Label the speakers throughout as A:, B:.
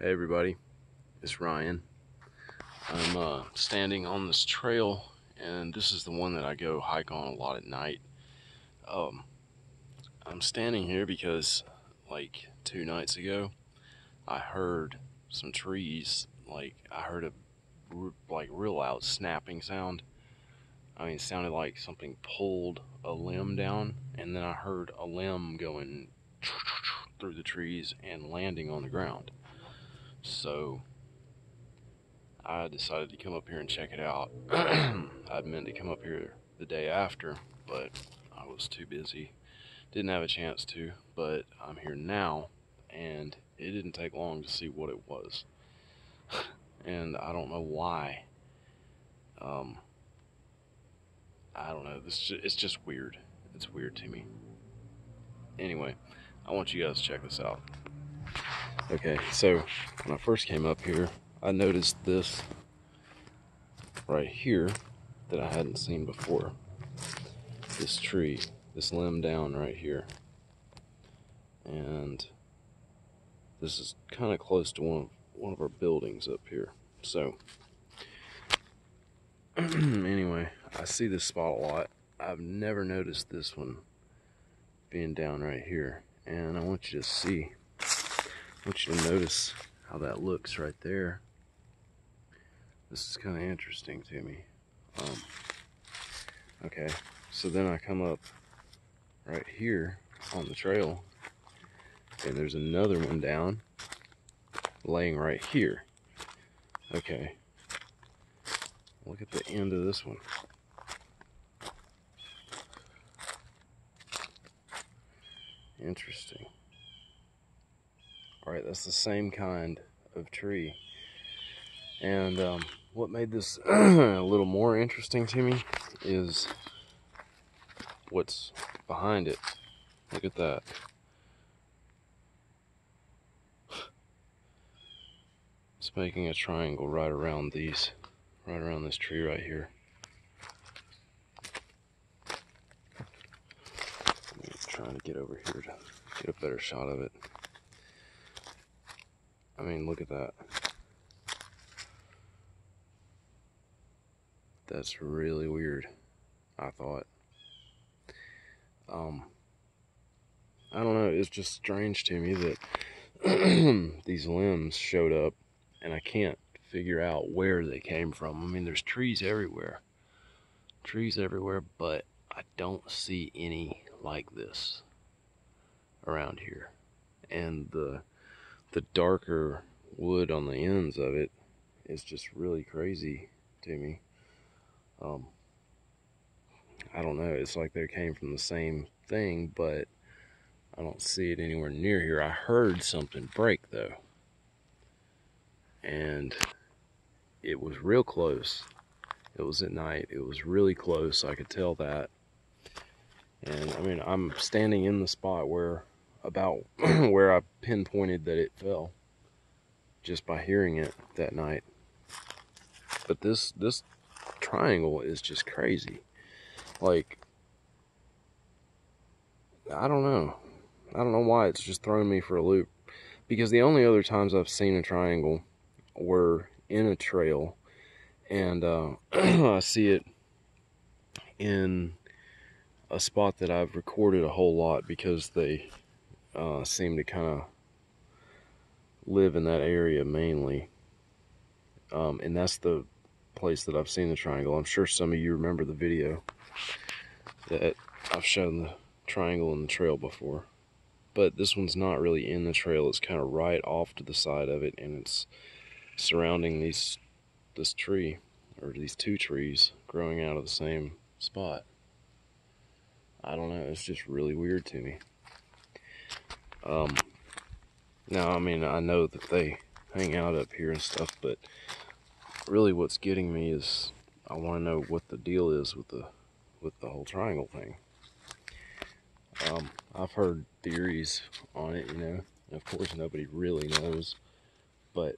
A: Hey everybody, it's Ryan. I'm standing on this trail, and this is the one that I go hike on a lot at night. I'm standing here because like 2 nights ago I heard some trees, I heard a real loud snapping sound. I mean, it sounded like something pulled a limb down, and then I heard a limb going through the trees and landing on the ground. So I decided to come up here and check it out. I'd meant to come up here the day after, but I was too busy. Didn't have a chance to, but I'm here now, and it didn't take long to see what it was. And I don't know why. I don't know. It's just weird. It's weird to me. Anyway, I want you guys to check this out. Okay, so when I first came up here, I noticed this right here that I hadn't seen before. This tree, this limb down right here. And this is kind of close to one of our buildings up here. So anyway, I see this spot a lot. I've never noticed this one being down right here. And I want you to see, I want you to notice how that looks right there. This is kind of interesting to me. Okay, so then I come up right here on the trail, and there's another one down, laying right here. Okay, look at the end of this one. Interesting. Alright, that's the same kind of tree. And what made this a little more interesting to me is what's behind it. Look at that. It's making a triangle right around this tree right here. I'm trying to get over here to get a better shot of it. I mean, look at that. That's really weird, I thought. I don't know, it's just strange to me that these limbs showed up, and I can't figure out where they came from. I mean, there's trees everywhere, but I don't see any like this around here. And the darker wood on the ends of it is just really crazy to me. I don't know, it's like they came from the same thing, but I don't see it anywhere near here. I heard something break though, and it was real close. It was at night. It was really close. I could tell that. And I mean, I'm standing in the spot where where I pinpointed that it fell just by hearing it that night. But this triangle is just crazy. Like, I don't know why it's just throwing me for a loop, because the only other times I've seen a triangle were in a trail, and I see it in a spot that I've recorded a whole lot because they seem to kind of live in that area mainly, and that's the place that I've seen the triangle. I'm sure some of you remember the video that I've shown the triangle in the trail before, but this one's not really in the trail. It's kind of right off to the side of it, and it's surrounding this tree, or these two trees growing out of the same spot. I don't know, it's just really weird to me. Now, I mean, I know that they hang out up here and stuff, but really what's getting me is I want to know what the deal is with the whole triangle thing. I've heard theories on it, you know, and of course nobody really knows, but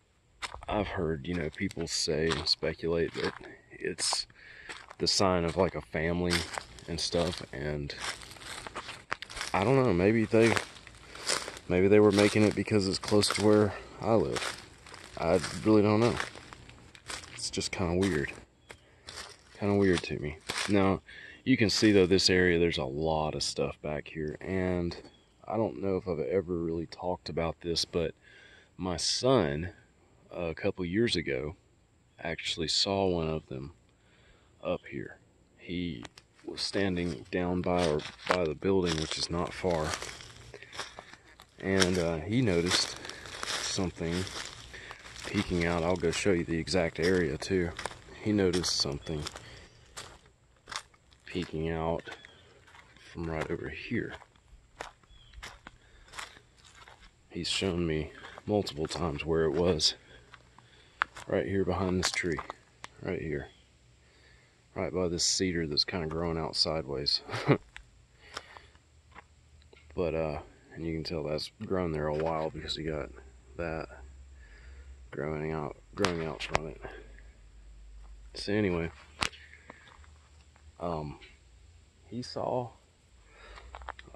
A: I've heard, you know, people say and speculate that it's the sign of like a family and stuff, and I don't know, maybe they were making it because it's close to where I live. I really don't know. It's just kind of weird. Kind of weird to me. Now, you can see though, this area, there's a lot of stuff back here. And I don't know if I've ever really talked about this, but my son, a couple years ago, actually saw one of them up here. He was standing down by the building, which is not far, and he noticed something peeking out. I'll go show you the exact area too. He noticed something peeking out from right over here. He's shown me multiple times where it was. Right here behind this tree. Right here. Right by this cedar that's kind of growing out sideways. But, and you can tell that's grown there a while because you got that growing out from it. So anyway, he saw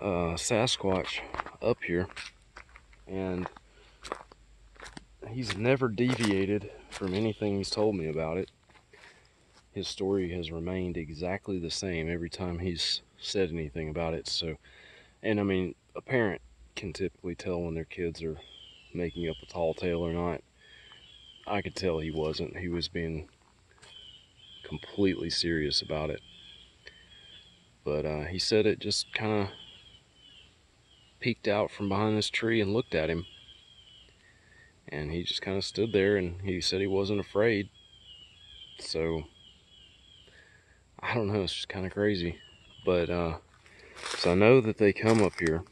A: Sasquatch up here, and he's never deviated from anything he's told me about it. His story has remained exactly the same every time he's said anything about it. So, and I mean, a parent can typically tell when their kids are making up a tall tale or not. I could tell he wasn't. He was being completely serious about it. But he said it just kind of peeked out from behind this tree and looked at him. And he just kind of stood there, and he said he wasn't afraid. So, I don't know, it's just kind of crazy. But, so I know that they come up here.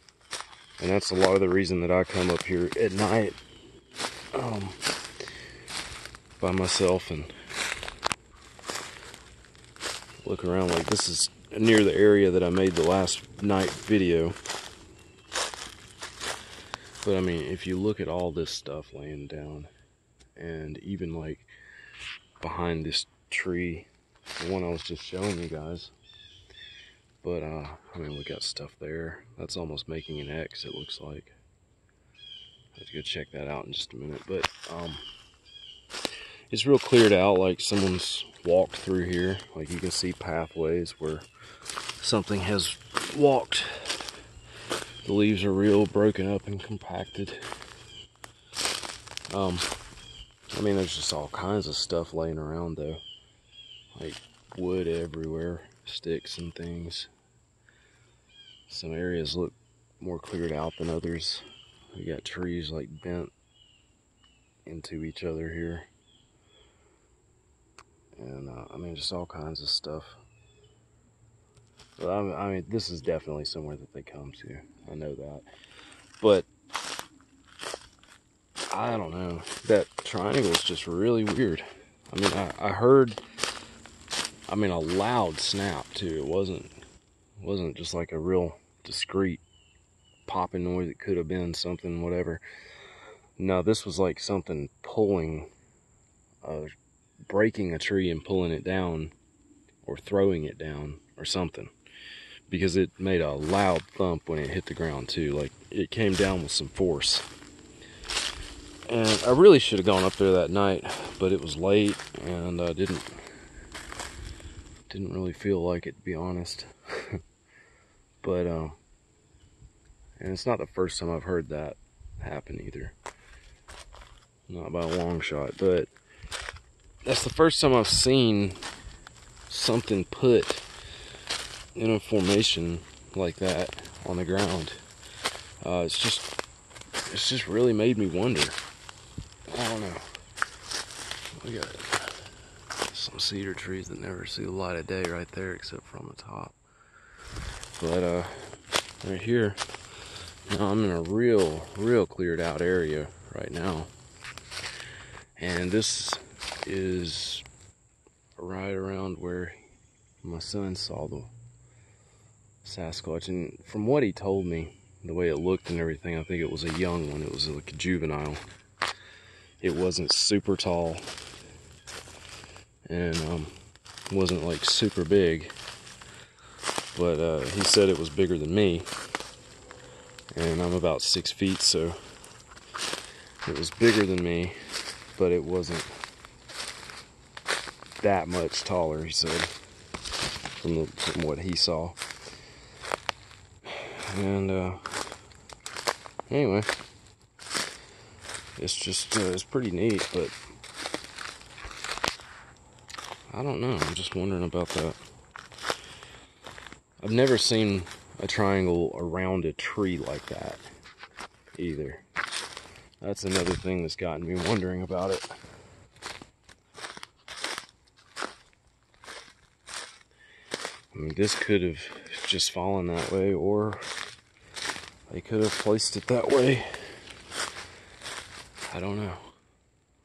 A: And that's a lot of the reason that I come up here at night. By myself and look around. Like, this is near the area that I made the last night video. But I mean, if you look at all this stuff laying down, and even like behind this tree, the one I was just showing you guys. But I mean, we got stuff there. That's almost making an X, it looks like. I have to go check that out in just a minute. But it's real cleared out, like someone's walked through here. Like, you can see pathways where something has walked. The leaves are real broken up and compacted. I mean, there's just all kinds of stuff laying around though. Like wood everywhere, sticks and things. Some areas look more cleared out than others. We got trees like bent into each other here. And I mean, just all kinds of stuff. But I mean, this is definitely somewhere that they come to. I know that. But I don't know. That triangle is just really weird. I mean, I heard, I mean, a loud snap too. It wasn't just like a real discreet popping noise. It could have been something, whatever. No, this was like something pulling, breaking a tree and pulling it down, or throwing it down, or something. Because it made a loud thump when it hit the ground too. Like, it came down with some force. And I really should have gone up there that night, but it was late, and I didn't really feel like it, to be honest. But and it's not the first time I've heard that happen either. Not by a long shot, but that's the first time I've seen something put in a formation like that on the ground. It's just really made me wonder. I don't know. We got some cedar trees that never see the light of day right there, except for on the top. But right here, now I'm in a real cleared out area right now, and this is right around where my son saw the Sasquatch. And from what he told me, the way it looked and everything, I think it was a young one. It was like a juvenile. It wasn't super tall, and wasn't like super big, but he said it was bigger than me, and I'm about 6 feet, so it was bigger than me. but it wasn't that much taller, he said, from what he saw. And anyway, it's just it's pretty neat, but I don't know. I'm just wondering about that. I've never seen a triangle around a tree like that either. That's another thing that's gotten me wondering about it. I mean, this could have just fallen that way, or they could have placed it that way. I don't know.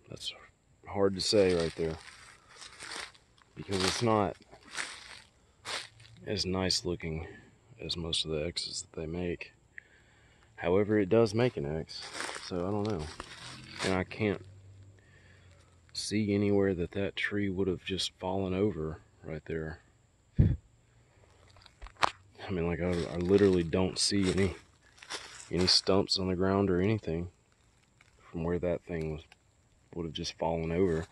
A: That's hard to say right there, because it's not as nice looking as most of the X's that they make. However, it does make an X, so I don't know. And I can't see anywhere that that tree would have just fallen over right there. I mean, like, I literally don't see any stumps on the ground or anything from where that thing would have just fallen over.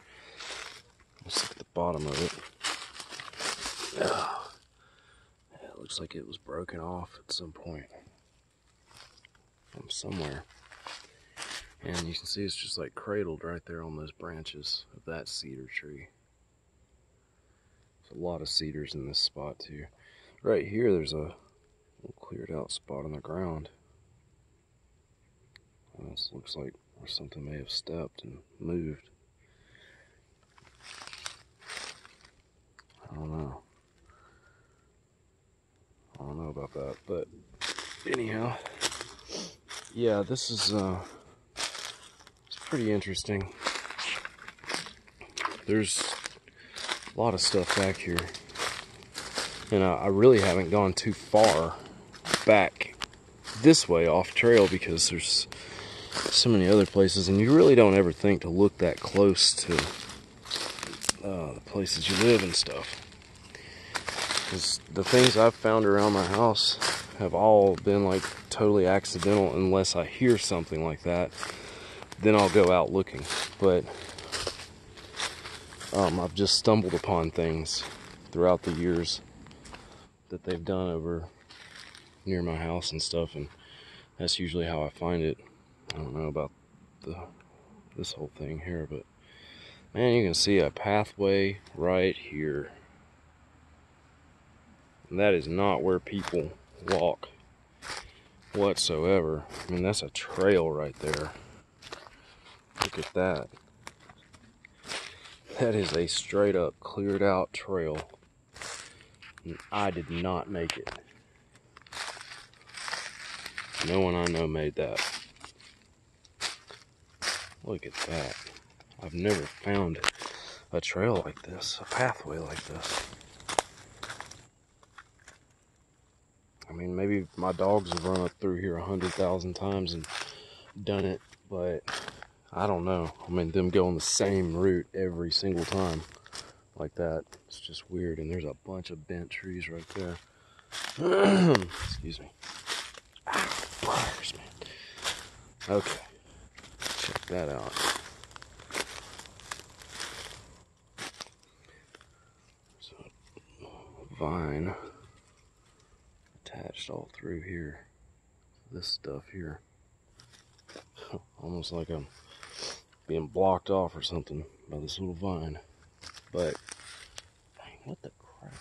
A: Let's look at the bottom of it. Yeah, it looks like it was broken off at some point from somewhere. And you can see it's just like cradled right there on those branches of that cedar tree. There's a lot of cedars in this spot too. Right here there's a little cleared out spot on the ground. This looks like where something may have stepped and moved. I don't know. I don't know about that, but anyhow, yeah, this is it's pretty interesting. There's a lot of stuff back here, and I really haven't gone too far back this way off trail because there's so many other places, and you really don't ever think to look that close to the places you live and stuff, because the things I've found around my house have all been like totally accidental. Unless I hear something like that, then I'll go out looking. But I've just stumbled upon things throughout the years that they've done over near my house and stuff, and that's usually how I find it. I don't know about this whole thing here, but man, you can see a pathway right here. And that is not where people walk whatsoever. I mean, that's a trail right there. Look at that. That is a straight up cleared out trail. And I did not make it. No one I know made that. Look at that. I've never found a trail like this, a pathway like this. I mean, maybe my dogs have run up through here 100,000 times and done it, but I don't know. I mean, them going the same route every single time like that, it's just weird. And there's a bunch of bent trees right there. Excuse me. Ow, pliers, man. Okay, check that out. So, vine attached all through here. This stuff here. Almost like I'm being blocked off or something by this little vine. But, dang, what the crap?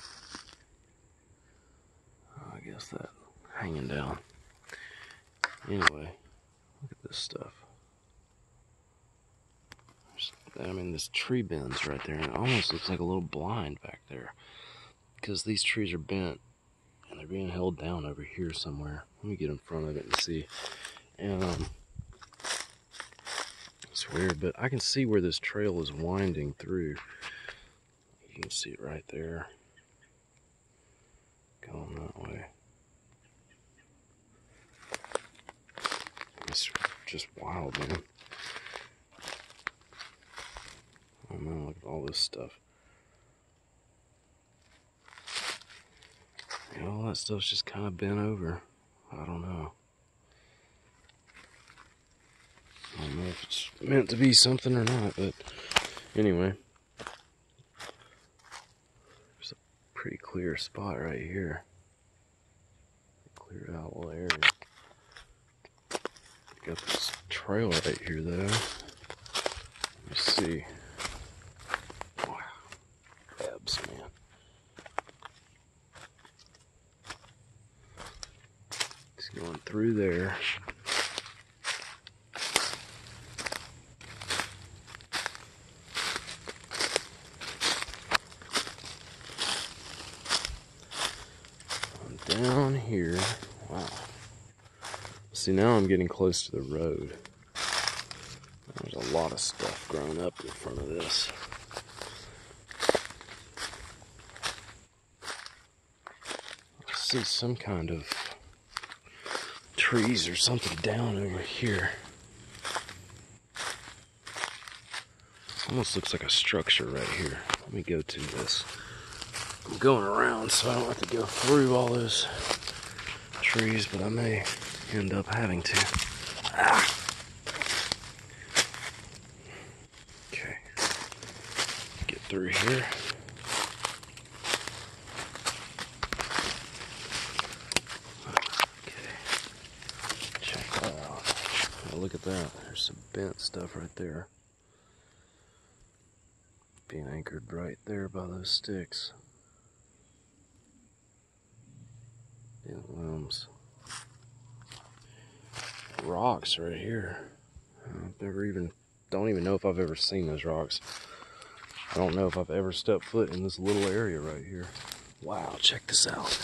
A: Oh, I guess that hanging down. Anyway, look at this stuff. I mean, this tree bends right there, and it almost looks like a little blind back there, because these trees are bent and they're being held down over here somewhere. Let me get in front of it and see. And it's weird, but I can see where this trail is winding through. You can see it right there, going that way. It's just wild, man. Oh man, look at all this stuff. Yeah, all that stuff's just kind of bent over. I don't know. I don't know if it's meant to be something or not, but anyway. There's a pretty clear spot right here. Cleared out a little area. Got this trail right here though. Let me see. Wow. Crabs, man. It's going through there. Down here. Wow. See, now I'm getting close to the road. There's a lot of stuff growing up in front of this. I see some kind of trees or something down over here. Almost looks like a structure right here. Let me go to this. I'm going around so I don't have to go through all those trees, but I may end up having to. Okay. Get through here. Okay. Check that out. Oh, look at that. There's some bent stuff right there. Being anchored right there by those sticks. Limbs. Rocks right here. Don't even know if I've ever seen those rocks. I don't know if I've ever stepped foot in this little area right here. Wow, check this out.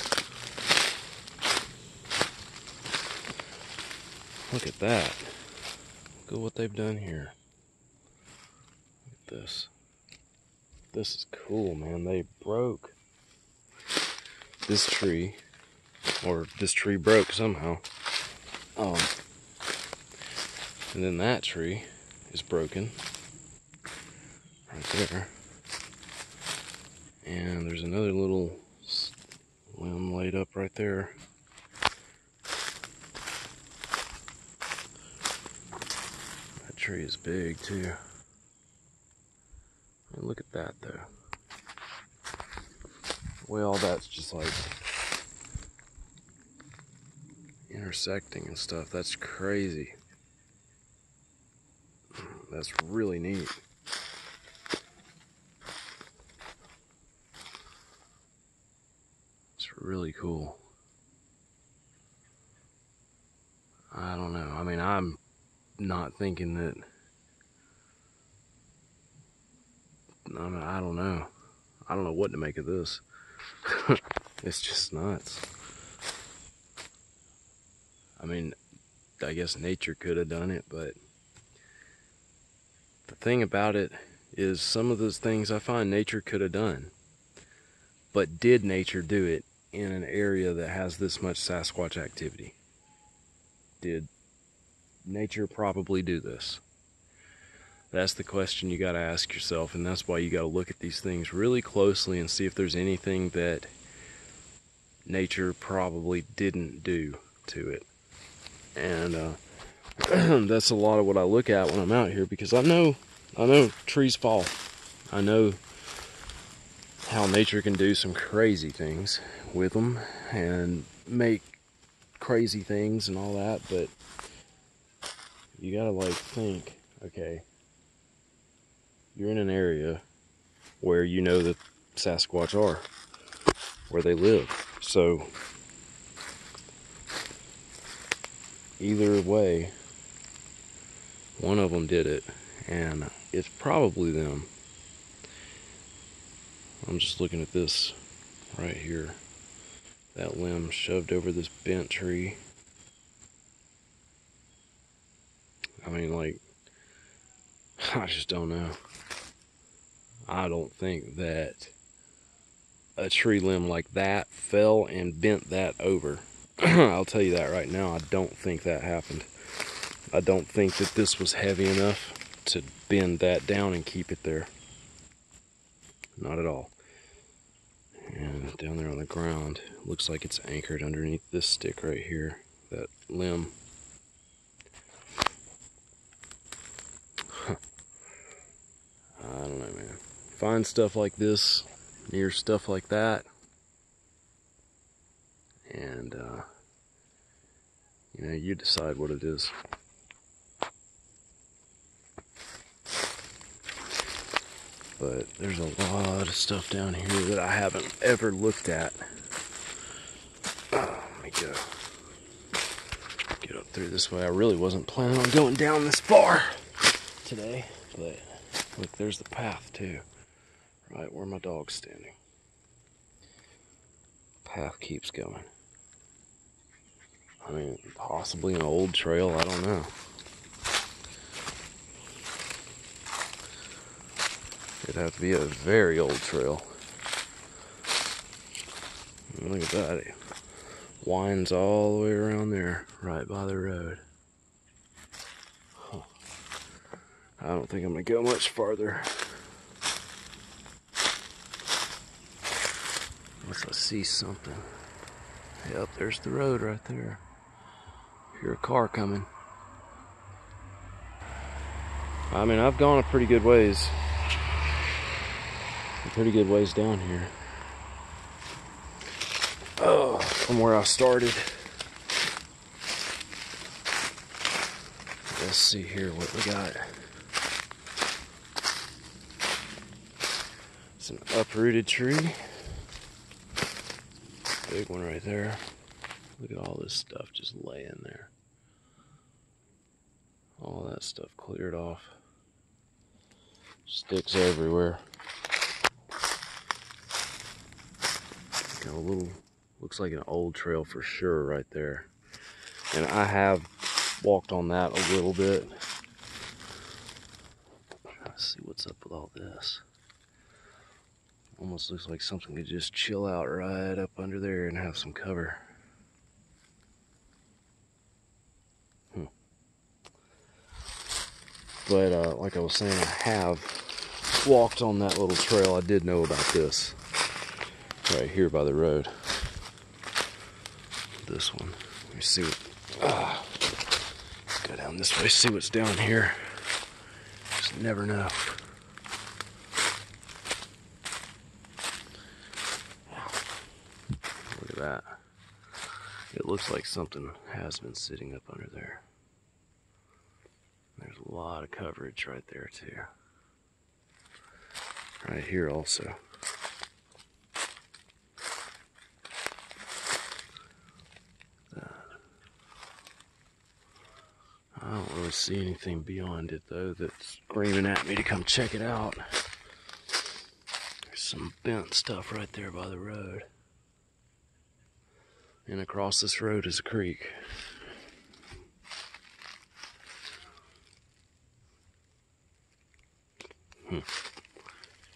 A: Look at that. Look at what they've done here. Look at this. This is cool, man. They broke this tree. Or this tree broke somehow. And then that tree is broken. Right there. And there's another little limb laid up right there. That tree is big too. And look at that though. Well, that's just like intersecting and stuff. That's crazy. That's really neat. It's really cool. I don't know. I mean, I'm not thinking that. I don't know. I don't know what to make of this. It's just nuts. I mean, I guess nature could have done it, but the thing about it is some of those things I find nature could have done. But did nature do it in an area that has this much Sasquatch activity? Did nature probably do this? That's the question you got to ask yourself, and that's why you got to look at these things really closely and see if there's anything that nature probably didn't do to it. And that's a lot of what I look at when I'm out here, because I know trees fall. I know how nature can do some crazy things with them and make crazy things and all that, but you gotta like think, okay, you're in an area where you know that Sasquatch are, where they live. So either way, one of them did it, and it's probably them. I'm just looking at this right here. That limb shoved over this bent tree. I mean, like, I just don't know. I don't think that a tree limb like that fell and bent that over. I'll tell you that right now. I don't think that happened. I don't think that this was heavy enough to bend that down and keep it there. Not at all. And down there on the ground, looks like it's anchored underneath this stick right here, that limb. find stuff like this near stuff like that, and you know, you decide what it is. But there's a lot of stuff down here that I haven't ever looked at. Oh, let me go. Get up through this way. I really wasn't planning on going down this far today, but look, there's the path too, right where my dog's standing. Path keeps going. I mean, possibly an old trail, I don't know. It'd have to be a very old trail. Look at that. It winds all the way around there, right by the road. Huh. I don't think I'm going to go much farther. Unless I see something. Yep, there's the road right there. Hear a car coming. I mean, I've gone a pretty good ways. Down here. Oh, from where I started. Let's see here what we got. It's an uprooted tree. Big one right there. Look at all this stuff just laying there. All that stuff cleared off. Sticks everywhere. Got a little, looks like an old trail for sure right there. And I have walked on that a little bit. Trying to see what's up with all this. Almost looks like something could just chill out right up under there and have some cover. But like I was saying, I have walked on that little trail. I did know about this. Right here by the road. This one. Let me see what. Let's go down this way, see what's down here. Just never know. Look at that. It looks like something has been sitting up under there. There's a lot of coverage right there, too. Right here, also. I don't really see anything beyond it, though, that's screaming at me to come check it out. There's some bent stuff right there by the road. And across this road is a creek.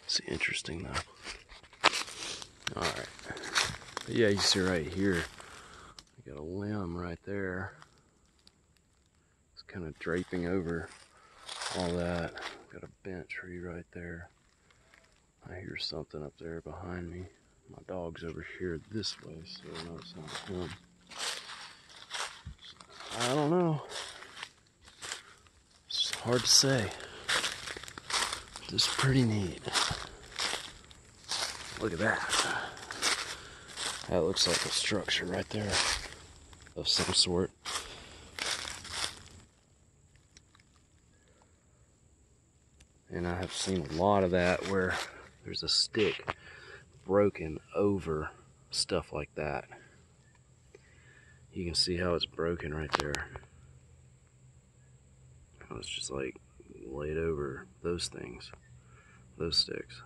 A: It's interesting, though. Alright. Yeah, you see right here, you got a limb right there. Kind of draping over all that. Got a bent tree right there. I hear something up there behind me. My dog's over here this way, so I know it's not him. I don't know. It's hard to say. This is pretty neat. Look at that. That looks like a structure right there of some sort. And I have seen a lot of that where there's a stick broken over stuff like that. You can see how it's broken right there. How it's just like laid over those things, those sticks.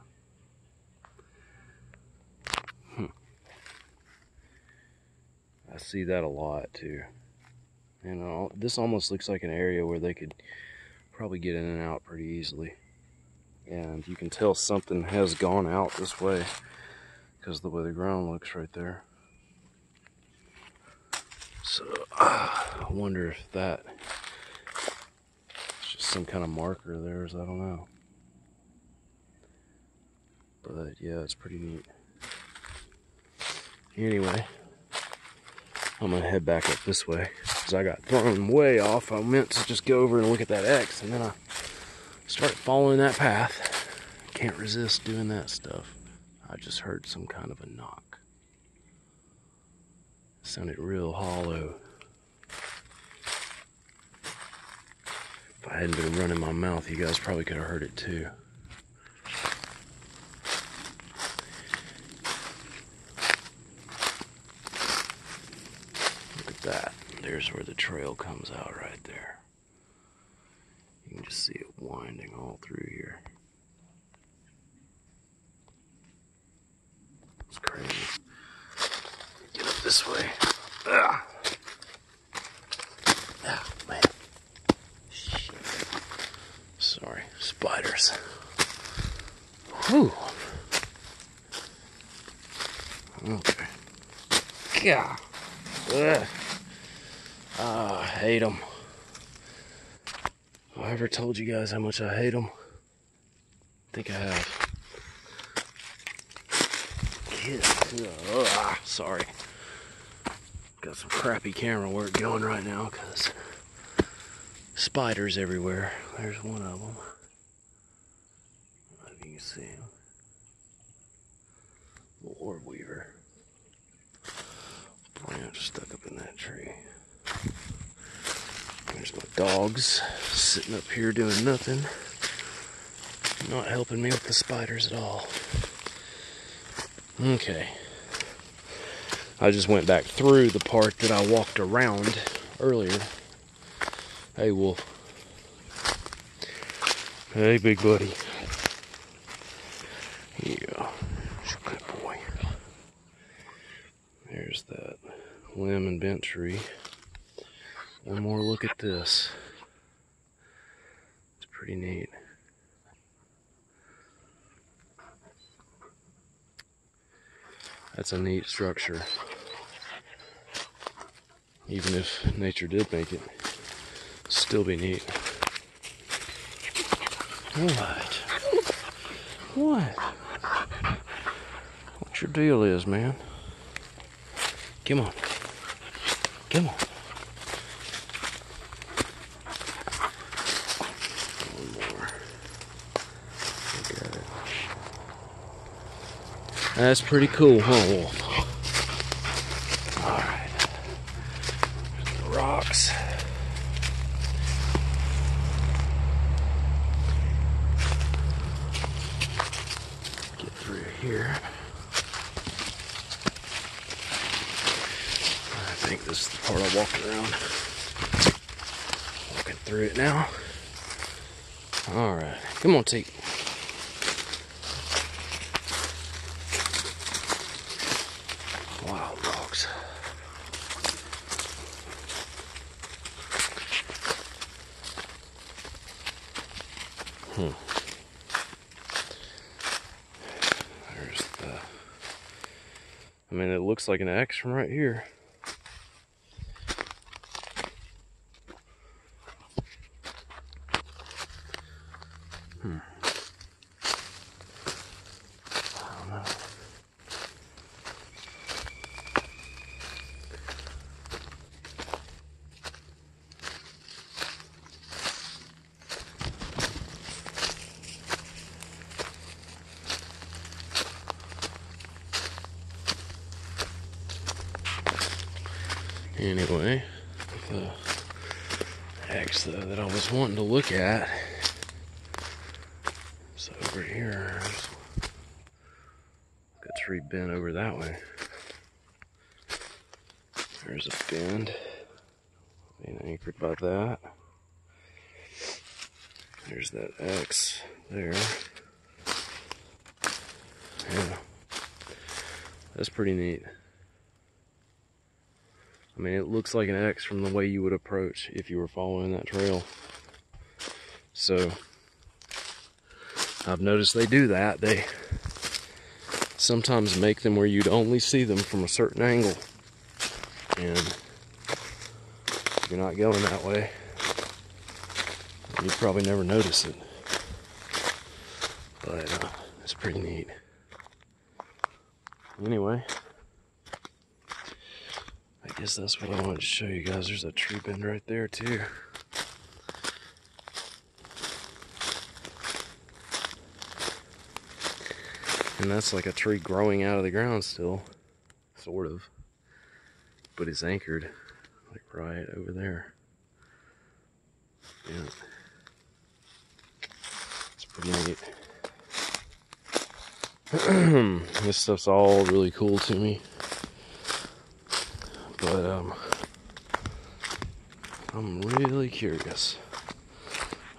A: I see that a lot too. And this almost looks like an area where they could probably get in and out pretty easily. And you can tell something has gone out this way because of the way the ground looks right there. So I wonder if that is just some kind of marker of theirs. I don't know. But yeah, it's pretty neat. Anyway, I'm gonna head back up this way because I got thrown way off. I meant to just go over and look at that X, and then I started following that path. can't resist doing that stuff. I just heard some kind of a knock. It sounded real hollow. If I hadn't been running my mouth, you guys probably could have heard it too. Look at that. There's where the trail comes out right there. You can just see it winding all through here. It's crazy. Get up this way. Ah, man. Shit. Sorry, spiders. Whew. Okay. God. Ugh. I hate them. Have I ever told you guys how much I hate them? I think I have. Sorry. Got some crappy camera work going right now because spiders everywhere. There's one of them. I don't know if you can see him. Little orb weaver. Branch stuck up in that tree. There's my dogs sitting up here doing nothing. Not helping me with the spiders at all. Okay. I just went back through the part that I walked around earlier. Hey, Wolf. Hey, big buddy. Yeah. Good boy. There's that limb and bent tree. One more look at this. It's pretty neat. That's a neat structure. Even if nature did make it, it'd still be neat. What? What? What your deal is, man? Come on. Come on. One more. Look at it. That's pretty cool, huh, Wolf? Alright. The rocks. Get through here. I think this is the part I walked around. Walking through it now. Alright. Come on, Teak. Wild dogs. There's the... I mean, it looks like an X from right here. I don't know. Anyway, the X though that I was wanting to look at is over here. Got a tree bent over that way. There's a bend being anchored by that. There's that X there. Yeah, that's pretty neat. I mean, it looks like an X from the way you would approach if you were following that trail. So, I've noticed they do that. They sometimes make them where you'd only see them from a certain angle. And if you're not going that way, you'd probably never notice it. But it's pretty neat. Anyway, I guess that's what I wanted to show you guys. There's a tree bend right there too. And that's like a tree growing out of the ground still, sort of. But it's anchored, like right over there. Yeah. It's pretty neat. This stuff's all really cool to me. But I'm really curious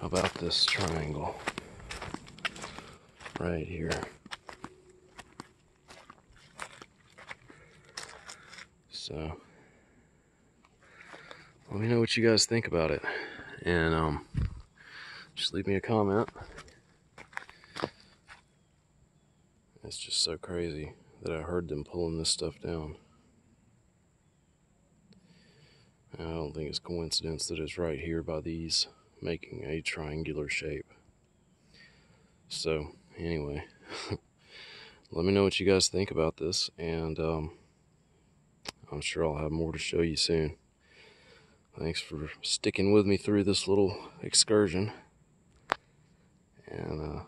A: about this triangle right here. So let me know what you guys think about it, and just leave me a comment. It's just so crazy that I heard them pulling this stuff down. And I don't think it's coincidence that it's right here by these, making a triangular shape. So anyway, let me know what you guys think about this, and I'm sure I'll have more to show you soon. Thanks for sticking with me through this little excursion, and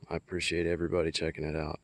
A: I appreciate everybody checking it out.